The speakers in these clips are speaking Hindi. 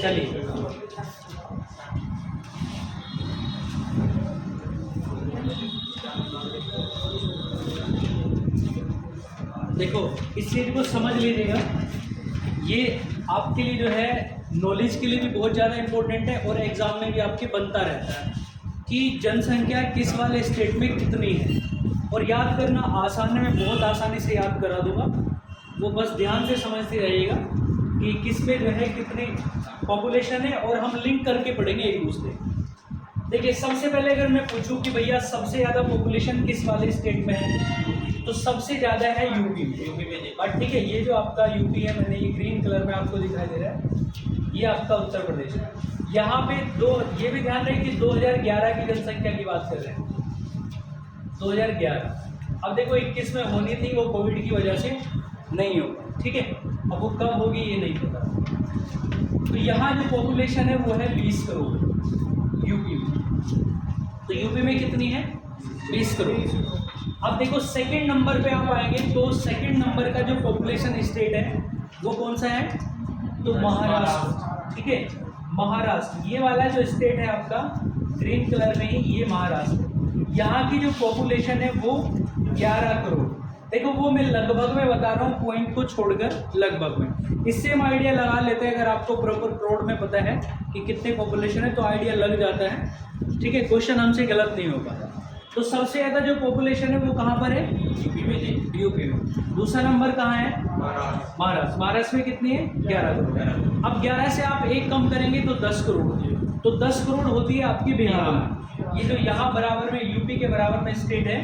चलिए देखो, इस चीज़ को समझ लीजिएगा, ये आपके लिए जो है नॉलेज के लिए भी बहुत ज़्यादा इम्पोर्टेंट है और एग्ज़ाम में भी आपके बनता रहता है कि जनसंख्या किस वाले स्टेट में कितनी है। और याद करना आसान है, मैं बहुत आसानी से याद करा दूंगा, वो बस ध्यान से समझते रहिएगा कि किस में जो है कितनी पॉपुलेशन है, और हम लिंक करके पढ़ेंगे एक दूसरे। देखिए, सबसे पहले अगर मैं पूछूं कि भैया सबसे ज़्यादा पॉपुलेशन किस वाले स्टेट में है, तो सबसे ज़्यादा है यूपी में। और ठीक है, ये जो आपका यूपी है, मैंने ये ग्रीन कलर में आपको दिखाई दे रहा है, ये आपका उत्तर प्रदेश है। यहाँ पे ये भी ध्यान रहे कि 2011 की जनसंख्या की बात कर रहे हैं, 2011। अब देखो 21 में होनी थी, वो कोविड की वजह से नहीं हो, ठीक है। अब वो कब होगी ये नहीं पता। तो यहाँ जो पॉपुलेशन है वो है 20 करोड़ यूपी में। तो यूपी में कितनी है? 20 करोड़। अब देखो सेकंड नंबर पे आप आएंगे, तो सेकंड नंबर का जो पॉपुलेशन स्टेट है वो कौन सा है? तो महाराष्ट्र, ठीक है। महाराष्ट्र, ये वाला जो स्टेट है आपका ग्रीन कलर में ही, ये महाराष्ट्र। यहाँ की जो पॉपुलेशन है वो 11 करोड़। देखो, वो मैं लगभग में बता रहा हूँ, पॉइंट को छोड़कर लगभग में। इससे हम आइडिया लगा लेते हैं, अगर आपको प्रॉपर करोड़ में पता है कि कितने पॉपुलेशन है तो आइडिया लग जाता है, ठीक है। क्वेश्चन हमसे गलत नहीं होगा। तो सबसे ज़्यादा जो पॉपुलेशन है वो कहाँ पर है? यूपी में। यूपी में। दूसरा नंबर कहाँ है? महाराष्ट्र। महाराष्ट्र में कितनी है? 11 करोड़। अब 11 से आप एक कम करेंगे तो 10 करोड़, तो 10 करोड़ होती है आपकी बिहार में। ये जो यहाँ बराबर में यूपी के बराबर में स्टेट है,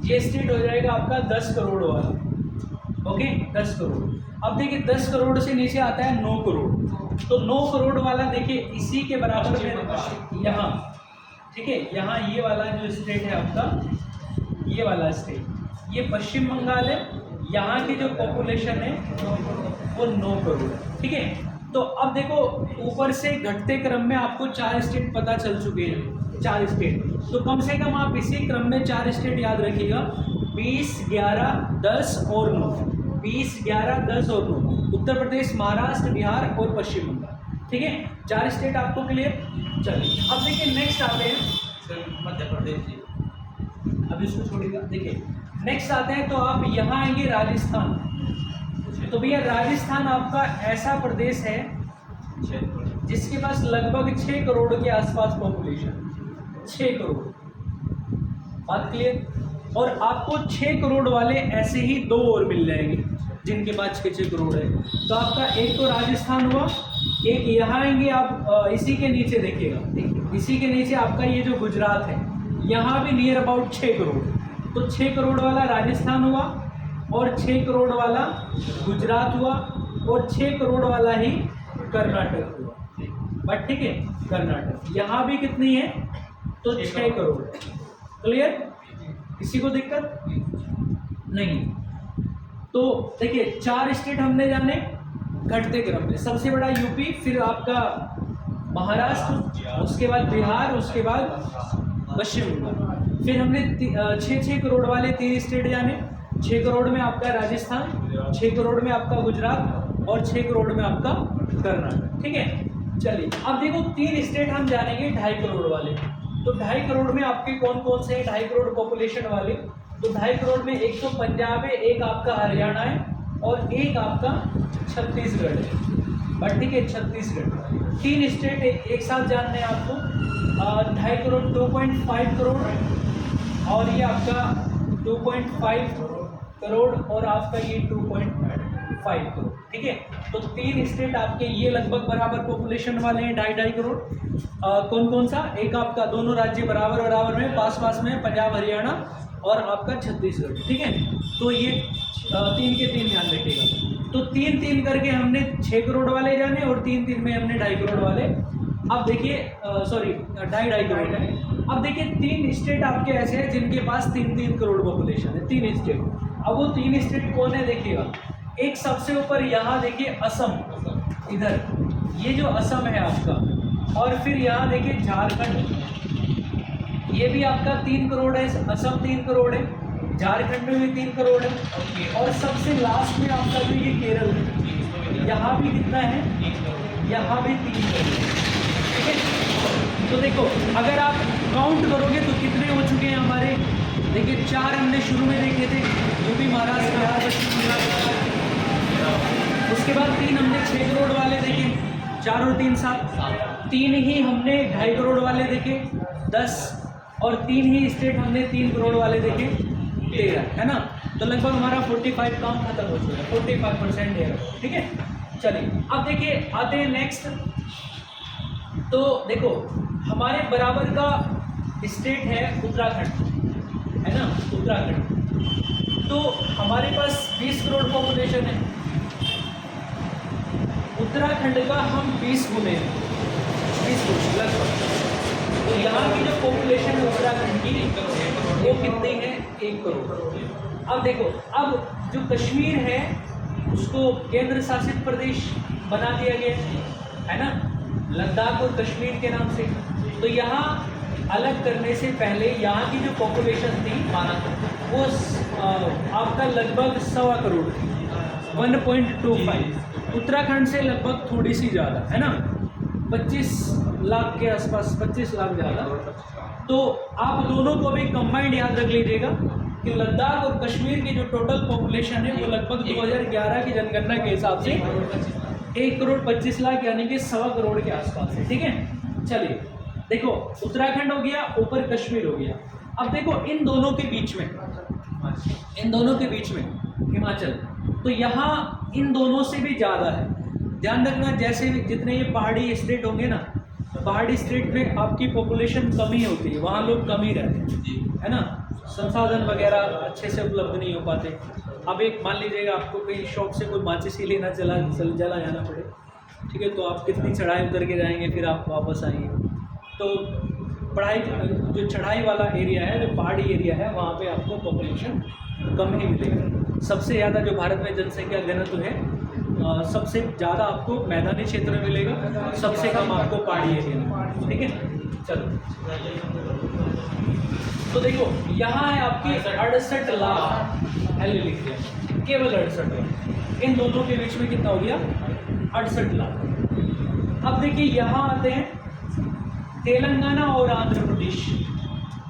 ये स्टेट हो जाएगा आपका 10 करोड़ वाला, ओके, 10 करोड़। अब देखिए 10 करोड़ से नीचे आता है 9 करोड़, तो 9 करोड़ वाला देखिए इसी के बराबर में यहाँ, ठीक है, यहाँ ये वाला जो स्टेट है आपका, ये वाला स्टेट, ये पश्चिम बंगाल है। यहाँ की जो पॉपुलेशन है वो 9 करोड़ है, ठीक है। तो अब देखो ऊपर से घटते क्रम में आपको 4 स्टेट पता चल चुके हैं, 4 स्टेट। तो कम से कम आप इसी क्रम में 4 स्टेट याद रखिएगा, 20, 11, 10 और 9। 20, 11, 10 और 9, उत्तर प्रदेश, महाराष्ट्र, बिहार और पश्चिम बंगाल, ठीक है। 4 स्टेट आपको क्लियर। चलिए अब देखिए नेक्स्ट आते हैं मध्य प्रदेश। अब इसको छोड़िएगा, देखिए नेक्स्ट आते हैं, तो आप यहाँ आएंगे राजस्थान। तो भैया राजस्थान आपका ऐसा प्रदेश है जिसके पास लगभग 6 करोड़ के आसपास पॉपुलेशन, 6 करोड़, बात क्लियर। और आपको 6 करोड़ वाले ऐसे ही 2 और मिल जाएंगे जिनके पास 6 करोड़ है। तो आपका एक तो राजस्थान हुआ, एक यहाँ आएंगे आप, इसी के नीचे देखिएगा, इसी के नीचे आपका ये जो गुजरात है, यहाँ भी नियर अबाउट 6 करोड़। तो 6 करोड़ वाला राजस्थान हुआ, और 6 करोड़ वाला गुजरात हुआ, और 6 करोड़ वाला ही कर्नाटक हुआ, बट ठीक है। कर्नाटक यहाँ भी कितनी है? तो 6 करोड़। क्लियर? किसी को दिक्कत नहीं? तो देखिए 4 स्टेट हमने जाने घटते क्रम में, सबसे बड़ा यूपी, फिर आपका महाराष्ट्र, उसके बाद बिहार, उसके बाद पश्चिम बंगाल। फिर हमने 6 करोड़ वाले 3 स्टेट जाने। 6 करोड़ में आपका राजस्थान, 6 करोड़ में आपका गुजरात, और 6 करोड़ में आपका कर्नाटक, ठीक है। चलिए अब देखो 3 स्टेट हम जानेंगे 2.5 करोड़ वाले। तो 2.5 करोड़ में आपके कौन कौन से हैं 2.5 करोड़ पॉपुलेशन वाले? तो 2.5 करोड़ में एक तो पंजाब है, एक आपका हरियाणा है, और एक आपका छत्तीसगढ़ है, बट ठीक है, छत्तीसगढ़। 3 स्टेट एक साथ जानने हैं आपको। 2.5 करोड़, 2.5 करोड़, और ये आपका 2.5 करोड़, और आपका ये 2.5 करोड़, ठीक है। तो 3 स्टेट आपके ये लगभग बराबर पॉपुलेशन वाले हैं, 2.5 करोड़। कौन कौन सा? एक आपका दोनों राज्य बराबर बराबर में, पास पास में, पंजाब, हरियाणा, और आपका छत्तीसगढ़, ठीक है। तो ये 3 के 3 ध्यान रखिएगा। तो 3-3 करके हमने 6 करोड़ वाले जाने, और 3-3 में हमने 2.5 करोड़ वाले। अब देखिए सॉरी 2.5 करोड़ है। अब देखिए 3 स्टेट आपके ऐसे हैं जिनके पास 3-3 करोड़ पॉपुलेशन है, 3 स्टेट। अब वो 3 स्टेट कौन है देखिएगा। एक सबसे ऊपर यहाँ देखिए असम, इधर ये जो असम है आपका, और फिर यहाँ देखिए झारखंड, ये भी आपका 3 करोड़ है। असम 3 करोड़ है, झारखंड में भी 3 करोड़ है, और सबसे लास्ट में आपका जो ये केरल है, यहाँ भी कितना है? यहाँ भी 3 करोड़, ठीक है। तो देखो अगर आप काउंट करोगे तो कितने हो चुके हैं हमारे, देखिए 4 हमने शुरू में देखे थे, यूपी, महाराष्ट्र, बिहार, पश्चिम बंगाल। उसके बाद 3 हमने 6 करोड़ वाले देखे, 4 और 3 7, 3 ही हमने 2.5 करोड़ वाले देखे 10, और 3 ही स्टेट हमने 3 करोड़ वाले देखे 13, है ना। तो लगभग हमारा 45 काम खत्म हो चुका है, 45% है, ठीक है। चलिए अब देखिए आते हैं नेक्स्ट। तो देखो हमारे बराबर का स्टेट है उत्तराखंड, है ना, उत्तराखंड। तो हमारे पास 20 करोड़ पॉपुलेशन है, उत्तराखंड का हम 20 गुने 20 करोड़ लगभग। तो यहाँ की जो पॉपुलेशन है उत्तराखंड की वो कितनी है, 1 करोड़। अब देखो अब जो कश्मीर है उसको केंद्र शासित प्रदेश बना दिया गया है ना, लद्दाख और कश्मीर के नाम से। तो यहाँ अलग करने से पहले यहाँ की जो पॉपुलेशन थी वो आपका लगभग 1.25 करोड़ थी, 1.25। उत्तराखंड से लगभग थोड़ी सी ज़्यादा, है ना, 25 लाख के आसपास, 25 लाख ज़्यादा। तो आप दोनों को भी कंबाइंड याद रख लीजिएगा कि लद्दाख और कश्मीर की जो टोटल पॉपुलेशन है वो लगभग 2011 की जनगणना के हिसाब से 1 करोड़ 25 लाख यानी कि 1.25 करोड़ के आसपास है, ठीक है। चलिए देखो उत्तराखंड हो गया, ऊपर कश्मीर हो गया। अब देखो इन दोनों के बीच में, इन दोनों के बीच में हिमाचल, तो यहाँ इन दोनों से भी ज़्यादा है। ध्यान रखना जैसे भी जितने ये पहाड़ी स्टेट होंगे ना, पहाड़ी स्टेट में आपकी पॉपुलेशन कमी होती है, वहाँ लोग कम ही रहते हैं, है ना, संसाधन वगैरह अच्छे से उपलब्ध नहीं हो पाते। अब एक मान लीजिएगा आपको कहीं शौक से कोई माचिस ही लेना चला जाना पड़े, ठीक है, तो आप कितनी चढ़ाई उतर के जाएंगे, फिर आप वापस आएंगे। तो पढ़ाई जो चढ़ाई वाला एरिया है, जो पहाड़ी एरिया है, वहाँ पे आपको पॉपुलेशन कम ही मिलेगा। सबसे ज़्यादा जो भारत में जनसंख्या घनत्व है, सबसे ज़्यादा आपको मैदानी क्षेत्र में मिलेगा, सबसे कम आपको पहाड़ी एरिया में, ठीक है। चलो तो देखो यहाँ है आपकी 68 लाख, एल लिख दिया, केवल 68 लाख। इन दोनों के बीच में कितना हो गया, 68 लाख। अब देखिए यहाँ आते हैं तेलंगाना और आंध्र प्रदेश।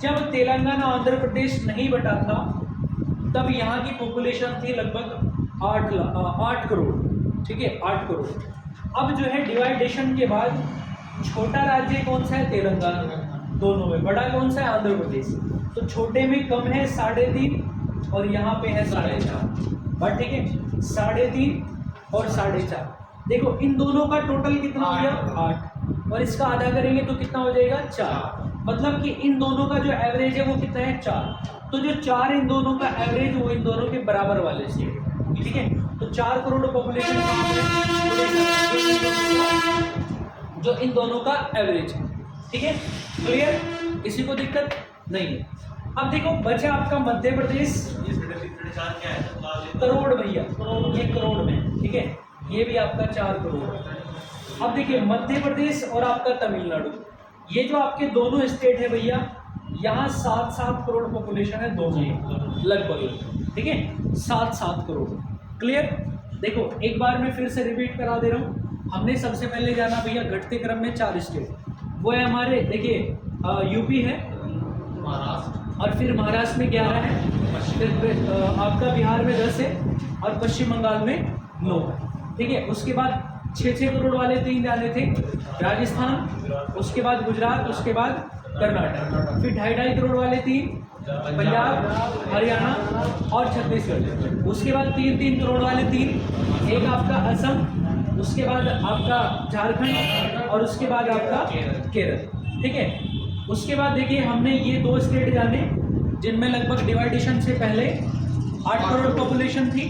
जब तेलंगाना आंध्र प्रदेश नहीं बटा था तब यहाँ की पॉपुलेशन थी लगभग 8 करोड़, ठीक है, 8 करोड़। अब जो है डिवाइडेशन के बाद छोटा राज्य कौन सा है, तेलंगाना, दोनों में बड़ा कौन सा है, आंध्र प्रदेश। तो छोटे में कम है 3.5 और यहाँ पे है 4.5, बट ठीक है, 3.5 और 4.5। देखो इन दोनों का टोटल कितना हो गया, 8, और इसका आधा करेंगे तो कितना हो जाएगा, 4। मतलब कि इन दोनों का जो एवरेज है वो कितना है, 4। तो जो 4 इन दोनों का एवरेज वो इन दोनों के बराबर वाले से, ठीक है। तो 4 करोड़ पॉपुलेशन जो इन दोनों का एवरेज है, ठीक है, क्लियर, किसी को दिक्कत नहीं है। अब देखो बचा आपका मध्य प्रदेश, करोड़ भैया, ये करोड़ में, ठीक है, ये भी आपका 4 करोड़। अब देखिए मध्य प्रदेश और आपका तमिलनाडु, ये जो आपके दोनों स्टेट है भैया, यहाँ 7 करोड़ पॉपुलेशन है दोनों लगभग, ठीक है, 7 करोड़, क्लियर। देखो एक बार मैं फिर से रिपीट करा दे रहा हूँ। हमने सबसे पहले जाना भैया घटते क्रम में 4 स्टेट, वो है हमारे, देखिए यूपी है, और फिर महाराष्ट्र में 11 है, फिर आपका बिहार में 10 है, और पश्चिम बंगाल में 9 है, ठीक है। उसके बाद 6 करोड़ वाले 3 जाने थे, राजस्थान, उसके बाद गुजरात, उसके बाद कर्नाटक, फिर 2.5 करोड़ वाले 3 पंजाब, हरियाणा और छत्तीसगढ़, उसके बाद 3 करोड़ वाले 3, एक आपका असम, उसके बाद आपका झारखंड, और उसके बाद आपका केरल, ठीक है। उसके बाद देखिए हमने ये 2 स्टेट जाने जिनमें लगभग डिवाइडेशन से पहले 8 करोड़ पॉपुलेशन थी,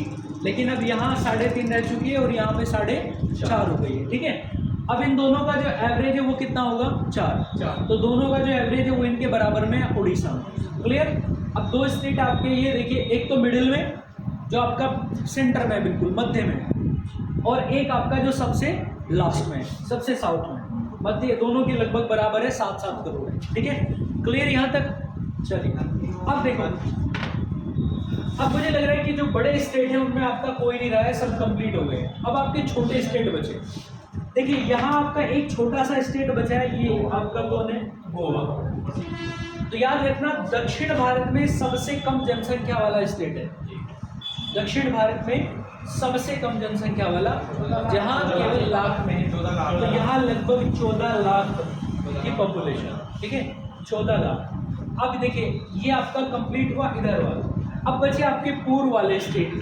लेकिन अब यहाँ 3.5 रह चुकी है और यहाँ पे 4.5 हो गई है, ठीक है। अब इन दोनों का जो एवरेज है वो कितना होगा, 4। तो दोनों का जो एवरेज है वो इनके बराबर में है, उड़ीसा में, क्लियर। अब 2 स्टेट आपके ये देखिए, एक तो मिडिल में जो आपका सेंटर में बिल्कुल मध्य में, और एक आपका जो सबसे लास्ट में, सबसे साउथ में, मध्य, दोनों के लगभग बराबर है, 7 करोड़ है, ठीक है, क्लियर यहाँ तक। चलिए अब देखो, अब मुझे लग रहा है कि जो बड़े स्टेट हैं उनमें आपका कोई नहीं रहा है, सब कंप्लीट हो गए। अब आपके छोटे स्टेट बचे, देखिए यहाँ आपका एक छोटा सा स्टेट बचा है, ये आपका कौन है, गोवा। तो याद रखना दक्षिण भारत में सबसे कम जनसंख्या वाला स्टेट है, दक्षिण भारत में सबसे कम जनसंख्या वाला, जहाँ केवल लाख में है। तो यहाँ लगभग 14 लाख की पॉपुलेशन, ठीक है, 14 लाख। अब देखिए ये आपका कंप्लीट हुआ इधर वाला। अब बचे आपके पूर्व वाले स्टेट।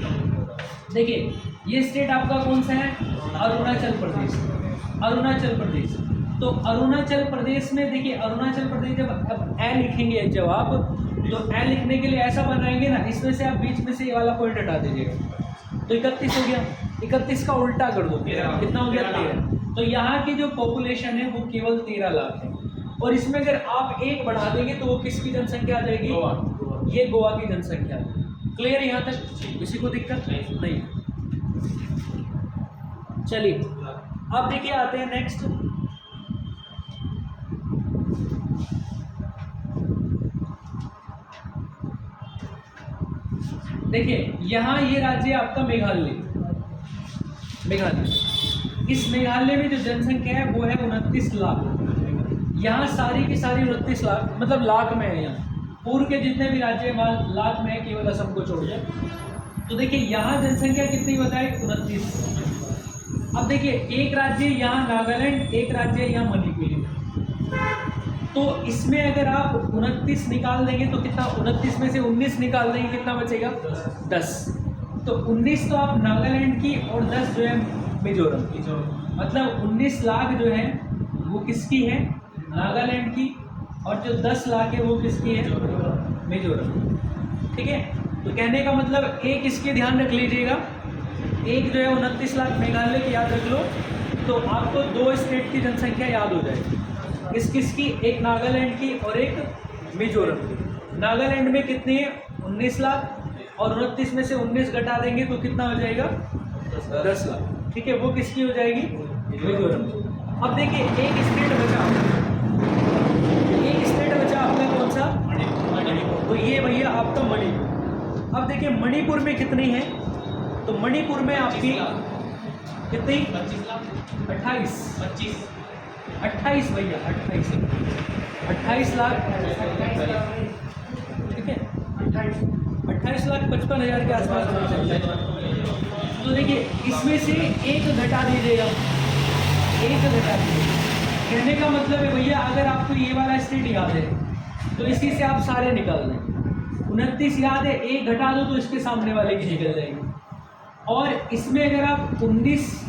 देखिए ये स्टेट आपका कौन सा है, अरुणाचल प्रदेश। अरुणाचल प्रदेश, तो अरुणाचल प्रदेश में देखिए अरुणाचल प्रदेश जब अब ए लिखेंगे, जब आप तो ए लिखने के लिए ऐसा बनाएंगे ना, इसमें से आप बीच में से ये वाला पॉइंट हटा दीजिएगा, तो 31 हो गया। 31 का उल्टा कर दो, कितना हो गया, 13। तो यहाँ की जो पॉपुलेशन है वो केवल 13 लाख है, और इसमें अगर आप एक बढ़ा देंगे तो वो किसकी जनसंख्या आ जाएगी, ये गोवा की जनसंख्या। क्लियर यहाँ तक, किसी को दिक्कत नहीं। चलिए अब देखिए आते हैं नेक्स्ट। देखिए यहाँ ये राज्य है आपका मेघालय। मेघालय, इस मेघालय में जो जनसंख्या है वो है 29 लाख। यहाँ सारी की सारी 29 लाख, मतलब लाख में है। यहाँ पूर्व के जितने भी राज्य हैं लाख में है, केवल असम को छोड़ के। तो देखिए यहाँ जनसंख्या कितनी बताए, 29। अब देखिए एक राज्य यहाँ नागालैंड, एक राज्य यहाँ मणिपुर। तो इसमें अगर आप 29 निकाल देंगे तो कितना, 29 में से 19 निकाल देंगे कितना बचेगा, 10। तो 19 तो आप नागालैंड की और 10 जो है मिजोरम की, मतलब 19 लाख जो है वो किसकी है, नागालैंड की, और जो 10 लाख है वो किसकी है, मिजोरम। ठीक है, तो कहने का मतलब एक इसके ध्यान रख लीजिएगा, एक जो है 29 लाख मेघालय की याद रख लो, तो आपको 2 स्टेट की जनसंख्या याद हो जाएगी। किसकी, एक नागालैंड की और एक मिजोरम की। नागालैंड में कितनी है, 19 लाख, और 29 में से 19 घटा देंगे तो कितना हो जाएगा, 10 लाख। ठीक है, वो किसकी हो जाएगी, मिजोरम। अब देखिए एक स्टेट बचा आपका कौन सा, मणिपुर। तो ये भैया आपका मणिपुर। अब देखिए मणिपुर में कितनी है, तो मणिपुर में आपकी कितनी, 28 भैया, 28 लाख। ठीक है, 28,55,000 के आसपास होना चाहिए। तो देखिए इसमें से एक घटा दीजिएगा, एक घटा दीजिएगा। कहने का मतलब है भैया अगर आपको ये वाला स्टेट याद है तो इसी से आप सारे निकाल दें। 29 याद है, एक घटा दो तो इसके सामने वाले की निकल जाएगी, और इसमें अगर आप 19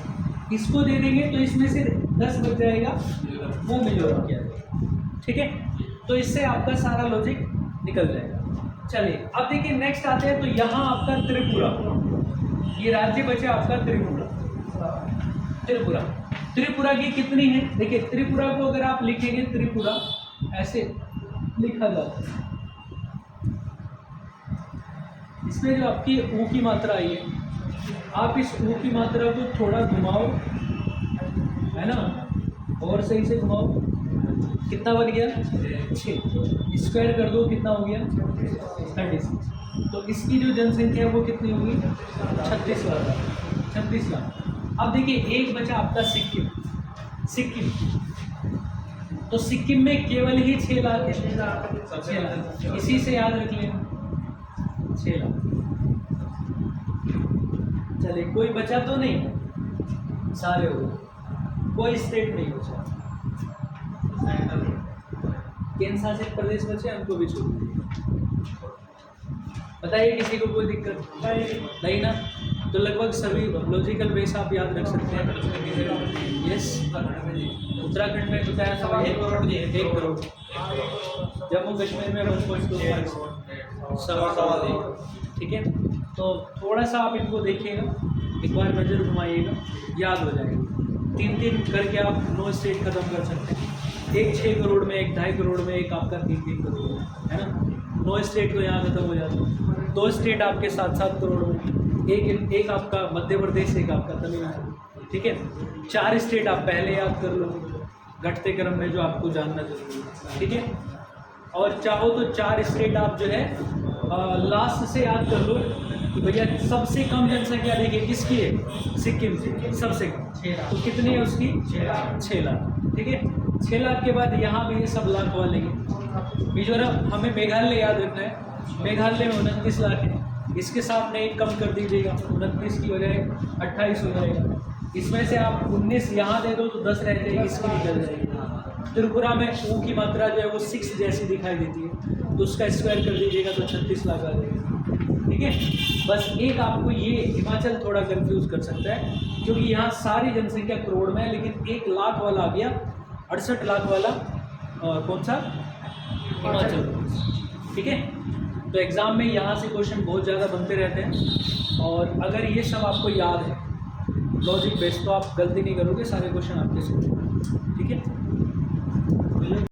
इसको दे देंगे तो इसमें से 10 बच जाएगा, वो मिजोरम किया जाएगा। ठीक है, तो इससे आपका सारा लॉजिक निकल जाएगा। चलिए अब देखिए नेक्स्ट आते हैं, तो यहाँ आपका त्रिपुरा, ये राज्य बचे आपका त्रिपुरा। त्रिपुरा की कितनी है, देखिए त्रिपुरा को अगर आप लिखेंगे, त्रिपुरा ऐसे लिखा जाता है, इसमें जो आपकी ऊ की मात्रा आई है, आप इस ऊ की मात्रा को थोड़ा घुमाओ, है ना, और सही से घुमाओ, कितना बन गया, 6 स्क्वायर कर दो, कितना हो गया, 36। तो इसकी जो जनसंख्या है वो कितनी होगी, 36 लाख। अब देखिए एक बचा आपका सिक्किम। तो सिक्किम में केवल ही 6 लाख है, 6 लाख, इसी से याद रख लें, 6 लाख। चलिए कोई बचा तो नहीं, सारे हो गए, कोई स्टेट नहीं बचा। केंद्र शासित प्रदेश बचे, हमको भी छोड़ दीजिए। बताइए किसी को कोई दिक्कत नहीं ना, तो लगभग सभी लॉजिकल बेस आप याद रख सकते हैं। यस, उत्तराखंड में बताया था 1 करोड़, 1 करोड़। जम्मू कश्मीर में 1.2। ठीक है, तो थोड़ा सा आप इनको देखिएगा, एक बार नज़र घुमाइएगा, याद हो जाएगा। 3 करके आप 9 स्टेट खत्म कर सकते हैं। एक 6 करोड़ में, एक 2.5 करोड़ में, एक आपका 3 करोड़ में, है ना। 9 स्टेट तो यहाँ खत्म हो जाते हैं। 2 स्टेट आपके 7 करोड़ में, एक आपका मध्य प्रदेश, एक आपका तमिलनाडु। ठीक है, 4 स्टेट आप पहले याद कर लो घटते क्रम में, जो आपको जानना जरूरी है। ठीक है, और चाहो तो 4 स्टेट आप जो है लास्ट से याद कर लो, कि भैया सबसे कम जनसंख्या देखिए किसकी है, सिक्किम से सबसे कम 6 लाख। तो कितनी है उसकी, 6 लाख। ठीक है, 6 लाख के बाद यहाँ भी ये सब लाख वाले हैं। मिजोरम, हमें मेघालय याद रखना है, मेघालय में 29 लाख है, इसके साथ में एक कम कर दीजिएगा, 29 की बजाय 28 हो जाएगा। इसमें से आप 19 यहाँ दे दो तो 10 रह जाएगी, इसकी निकल जाएगी। त्रिपुरा में ऊ की मात्रा जो है वो 6 जैसी दिखाई देती है, तो उसका स्क्वायर कर दीजिएगा तो 36 लाख आ जाएगा। ठीक है, बस एक आपको ये हिमाचल थोड़ा कंफ्यूज कर सकता है, क्योंकि यहाँ सारी जनसंख्या करोड़ में है, लेकिन 1 लाख वाला आ गया, 68 लाख वाला कौन सा, हिमाचल प्रदेश। ठीक है, तो एग्ज़ाम में यहाँ से क्वेश्चन बहुत ज़्यादा बनते रहते हैं, और अगर ये सब आपको याद है लॉजिक बेस्ड तो आप गलती नहीं करोगे, सारे क्वेश्चन आपके से। ठीक है।